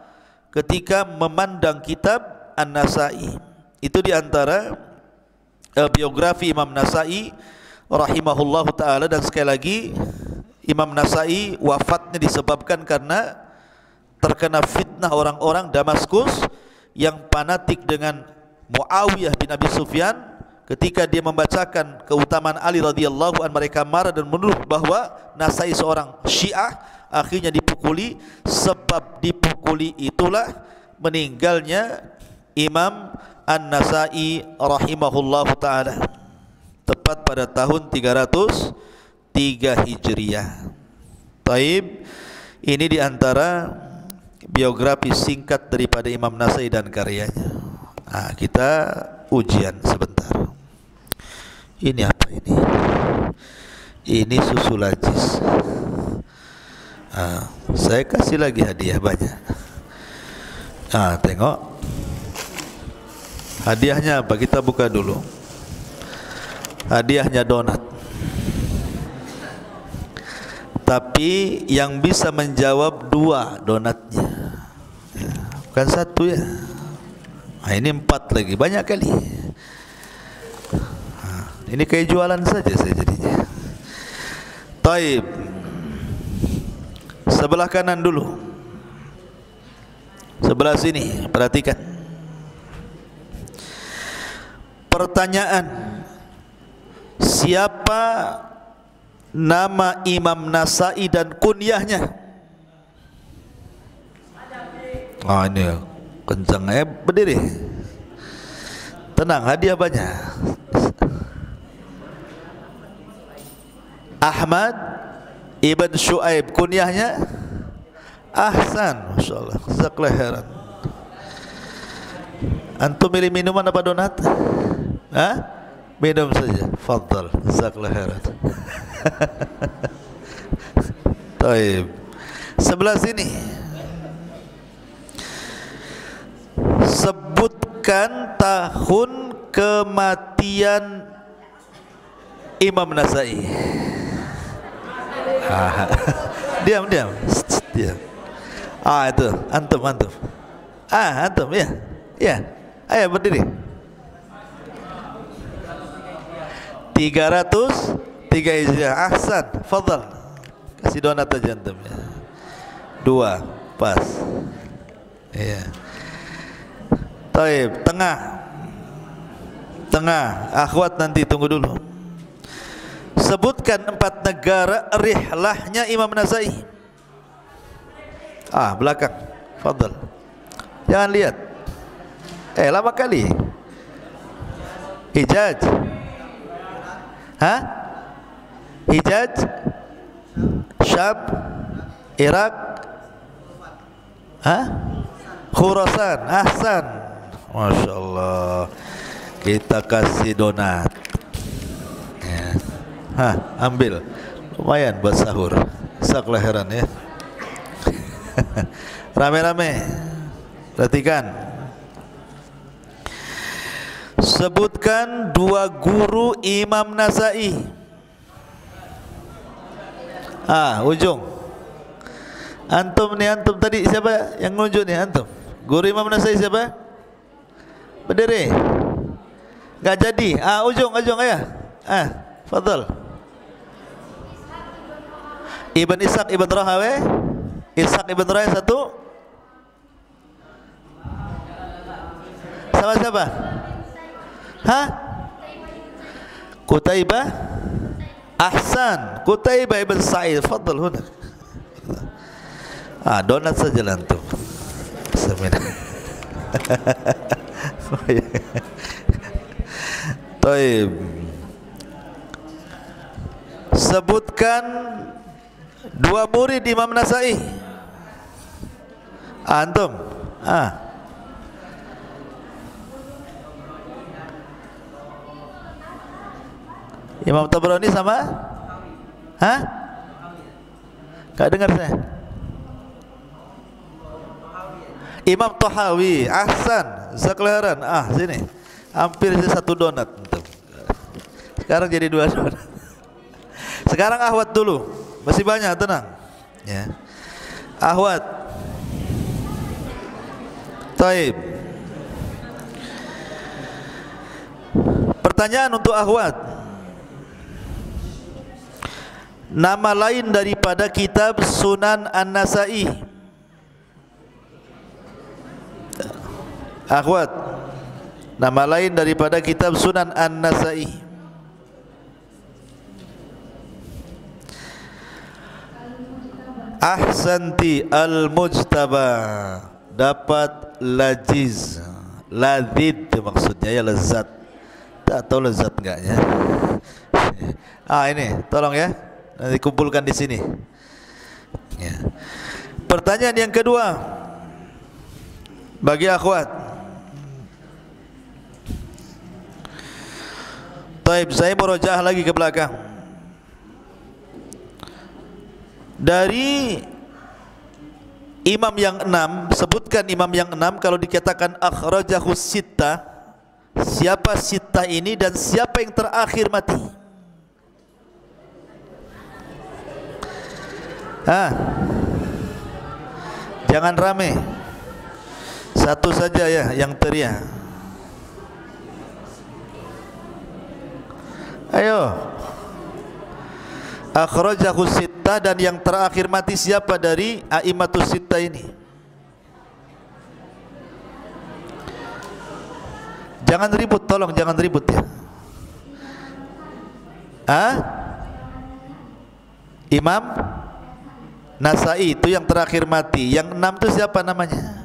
ketika memandang kitab An-Nasai. Itu diantara biografi Imam Nasai rahimahullahu ta'ala. Dan sekali lagi, Imam Nasai wafatnya disebabkan karena terkena fitnah orang-orang Damaskus yang fanatik dengan Muawiyah bin Abi Sufyan. Ketika dia membacakan keutamaan Ali radhiyallahu an, mereka marah dan menuduh bahwa Nasai seorang Syiah. Akhirnya dipukuli. Sebab dipukuli itulah meninggalnya Imam An-Nasai rahimahullahu ta'ala, tepat pada tahun 303 Hijriah. Taib, ini diantara biografi singkat daripada Imam Nasai dan karyanya. Kita ujian sebentar. Ini apa ini? Ini susu lajis. Saya kasih lagi hadiah banyak. Tengok hadiahnya apa, kita buka dulu. Hadiahnya donat. Tapi yang bisa menjawab 2 donatnya, bukan 1 ya. Ini 4 lagi, banyak kali. Ini kayak jualan saja saya jadinya. Taib. Sebelah kanan dulu. Sebelah sini, perhatikan. Pertanyaan: siapa nama Imam Nasa'i dan kunyahnya? Ah, ini kencang, berdiri. Tenang, hadiah banyak. Ahmad Ibn Shu'aib, kunyahnya Ahsan. Masya Allah, jazakallah khairan. Antum milih minuman apa donat? Hah? Minum saja. Fadhal, jazakallah khairan. Taib. Sebelah sini. Sebutkan tahun kematian Imam Nasa'i. Diam. Diam. Itu antum. Antum, ya. Ayo berdiri. 303 Hijriah. Ahsan. Fadhal. Kasih donat aja antum, ya. 2 pas. Iya. Taib, tengah. Akhwat nanti tunggu dulu. Sebutkan 4 negara rihlahnya Imam Nasa'i. Belakang. Fadhal. Jangan lihat. Lama kali. Hijaz. Hijaz, Syam, Irak, Khurasan. Ahsan. Masya Allah. Kita kasih donat, ya. Ambil. Lumayan buat sahur. Sakelahiran, ya. Rame-rame. Perhatikan. Sebutkan 2 guru Imam Nasa'i. Ujung. Antum tadi siapa yang nunjuk nih? Antum. Guru Imam Nasa'i siapa? Berdiri. Gak jadi. Ujung ayah. Fadhal. Ibn Ishaq Ibn Rahawai. Ishaq Ibn Rahawai 1. Sama siapa? Qutaibah. Ahsan. Qutaibah Ibn Sa'id. Fadhal huna. Donat saja lantum. Taib. Sebutkan 2 murid Imam Nasa'i. Antum. Imam Tabrani sama? Gak dengar saya. Imam Tahawi. Ahsan. Zakelaran. Sini. Hampir 1 donat. Sekarang jadi 2 donat. Sekarang akhwat dulu. Masih banyak, tenang, ya. Akhwat. Taib. Pertanyaan untuk akhwat. Nama lain daripada kitab Sunan An-Nasa'i. Akhwat, nama lain daripada kitab Sunan An-Nasa'i. Ahsanti al-mujtaba. Dapat lajiz. Ladid maksudnya, ya, lezat. Tak tahu lezat enggaknya. Ini tolong ya, nanti kumpulkan di sini, ya. Pertanyaan yang kedua bagi akhwat. Taib, saya murojaah lagi ke belakang. Dari imam yang 6, sebutkan imam yang 6. Kalau dikatakan akhrajahu sittah, siapa sittah ini dan siapa yang terakhir mati? Jangan rame. Satu saja ya yang teriak. Ayo. Akhrajahu sittah, dan yang terakhir mati siapa dari a'immatus sittah ini? Jangan ribut, tolong jangan ribut ya. Imam Nasai itu yang terakhir mati. Yang 6 itu siapa namanya?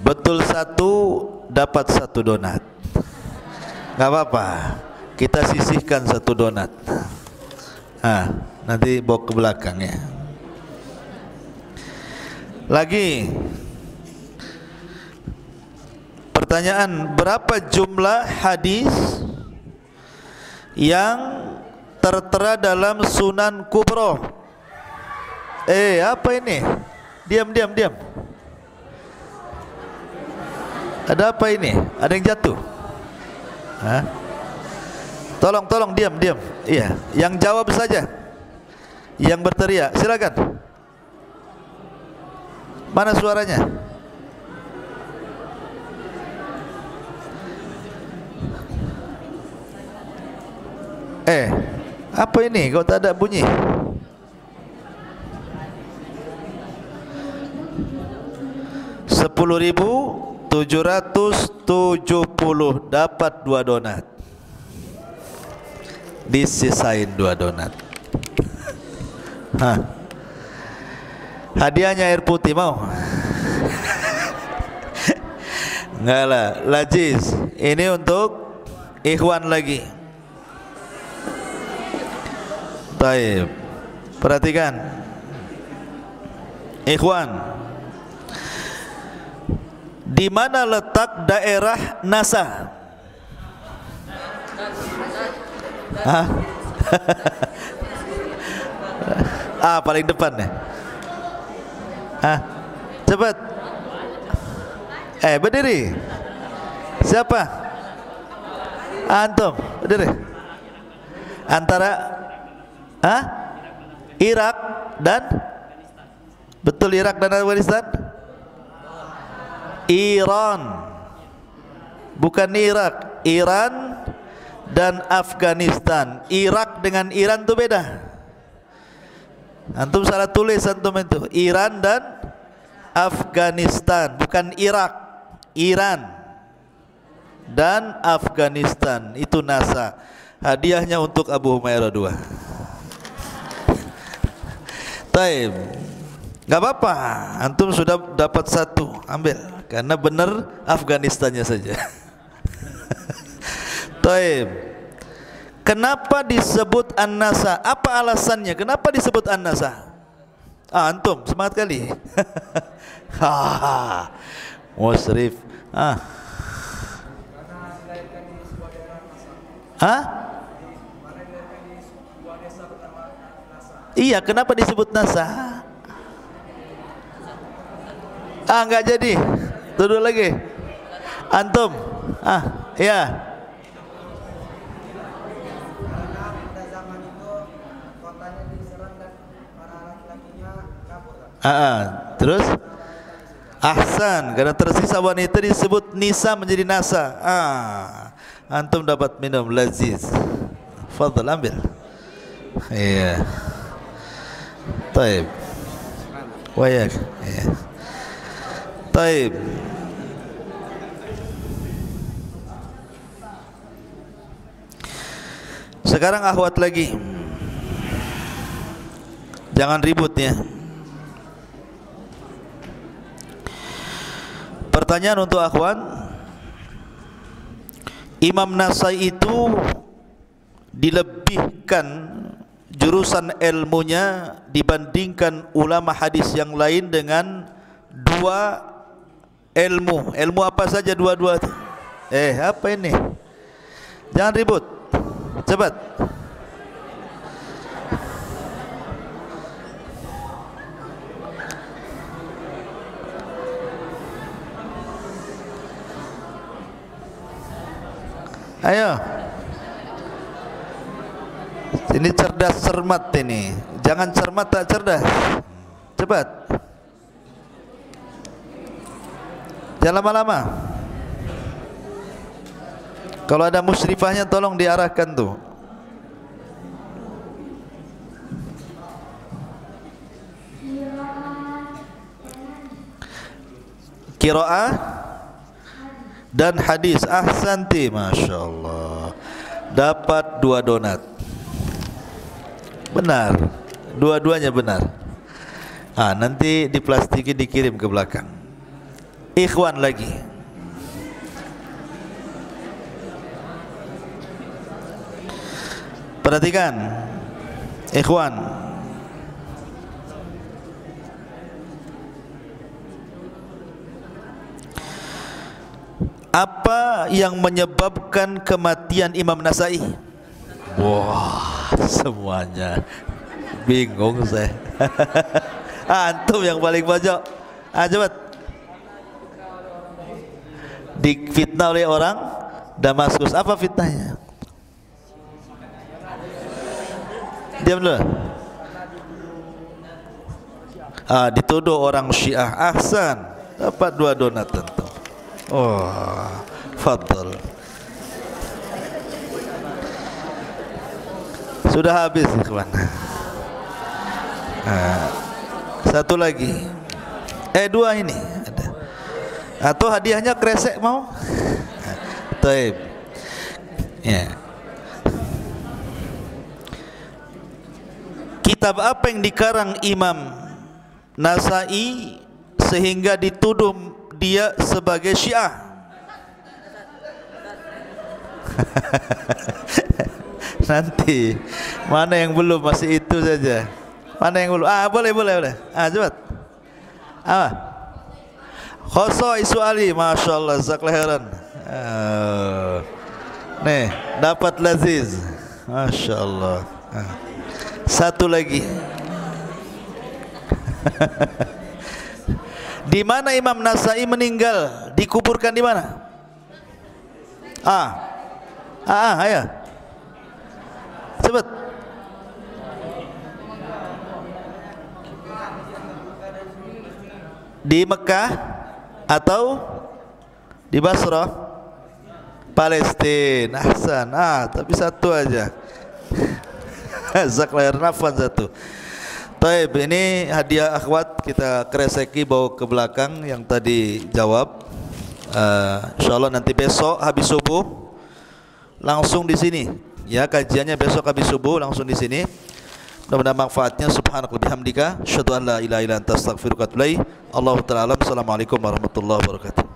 Betul 1 dapat 1 donat. Gak apa-apa, kita sisihkan 1 donat. Nanti bawa ke belakang ya. Lagi pertanyaan, berapa jumlah hadis yang tertera dalam Sunan Kubro? Apa ini? Diam. Ada apa ini? Ada yang jatuh? Tolong diam. Iya, yang jawab saja. Yang berteriak, silakan. Mana suaranya? Apa ini? Kau tak ada bunyi? $10.770 dapat 2 donat. Disisain 2 donat. Hadiahnya air putih mau? Enggak lah, Lajiz. Ini untuk ikhwan lagi. Baik, perhatikan ikhwan, di mana letak daerah NASA? Paling depan nih. Cepat. Berdiri. Siapa? Antum, berdiri. Antara Irak dan, betul, Irak dan Afghanistan? Iran, bukan Irak. Iran dan Afghanistan. Irak dengan Iran itu beda. Antum salah tulis antum itu. Iran dan Afghanistan, bukan Irak. Iran dan Afghanistan itu NASA. Hadiahnya untuk Abu Humairah 2. Taib, nggak apa-apa. Antum sudah dapat 1, ambil. Karena benar Afghanistannya saja. Taib. Kenapa disebut An-Nasa? Apa alasannya? Kenapa disebut An-Nasa? Antum semangat kali. Musrif. Iya, kenapa disebut NASA? Enggak jadi. Tuduh lagi. Antum. Iya. Terus ahsan, karena tersisa wanita disebut nisa menjadi nasa. Antum dapat minum laziz. Fadhal, ambil. Iya. Taib. Wayak. Iya. Taib. Sekarang akhwat lagi. Jangan ribut ya. Pertanyaan untuk akhwan, Imam Nasai itu dilebihkan jurusan ilmunya dibandingkan ulama hadis yang lain dengan 2 ilmu. Ilmu apa saja dua-dua itu? Apa ini? Jangan ribut. Cepat. Ayo. Ini cerdas cermat ini. Jangan cermat tak cerdas. Cepat. Jangan lama-lama. Kalau ada musyrifahnya tolong diarahkan tuh. Qiraah dan hadis. Ahsanti, Masya Allah. Dapat 2 donat. Benar, dua-duanya benar. Nanti diplastiki dikirim ke belakang. Ikhwan lagi. Perhatikan, ikhwan. Apa yang menyebabkan kematian Imam Nasai? Wah, semuanya bingung saya. Antum yang paling pojok. Coba. Difitnah oleh orang Damaskus. Apa fitnahnya? Diam dulu. Dituduh orang Syiah. Ahsan. Dapat 2 donat tentu. Oh, fadl. Sudah habis, ikhwan. Satu lagi. 2 ini ada. Atau hadiahnya kresek mau? Taib. Ya. Kitab apa yang dikarang Imam Nasai sehingga dituduh dia sebagai Syiah? Nanti mana yang belum, masih itu saja. Mana yang belum? Boleh. Cepat. Khoso isu Ali, Masya Allah, zaklahheran. Nih, dapat laziz, Masya Allah. Satu lagi. Di mana Imam Nasai meninggal? Dikuburkan di mana? Ayo. Cepat. Di Mekah atau di Basrah? Palestina. Ahsan. Tapi satu aja. Zaklahir nafan satu. Taib, ini hadiah akhwat kita kreseki bawa ke belakang yang tadi jawab. Insyaallah nanti besok habis subuh langsung di sini. Ya, kajiannya besok habis subuh langsung di sini. Mudah-mudahan manfaatnya. Subhanakallahumma bihamdika, asyhadu an la ilaha illa anta, astaghfiruka wa atubu ilaik. Allahu ta'ala alam. Assalamualaikum warahmatullahi wabarakatuh.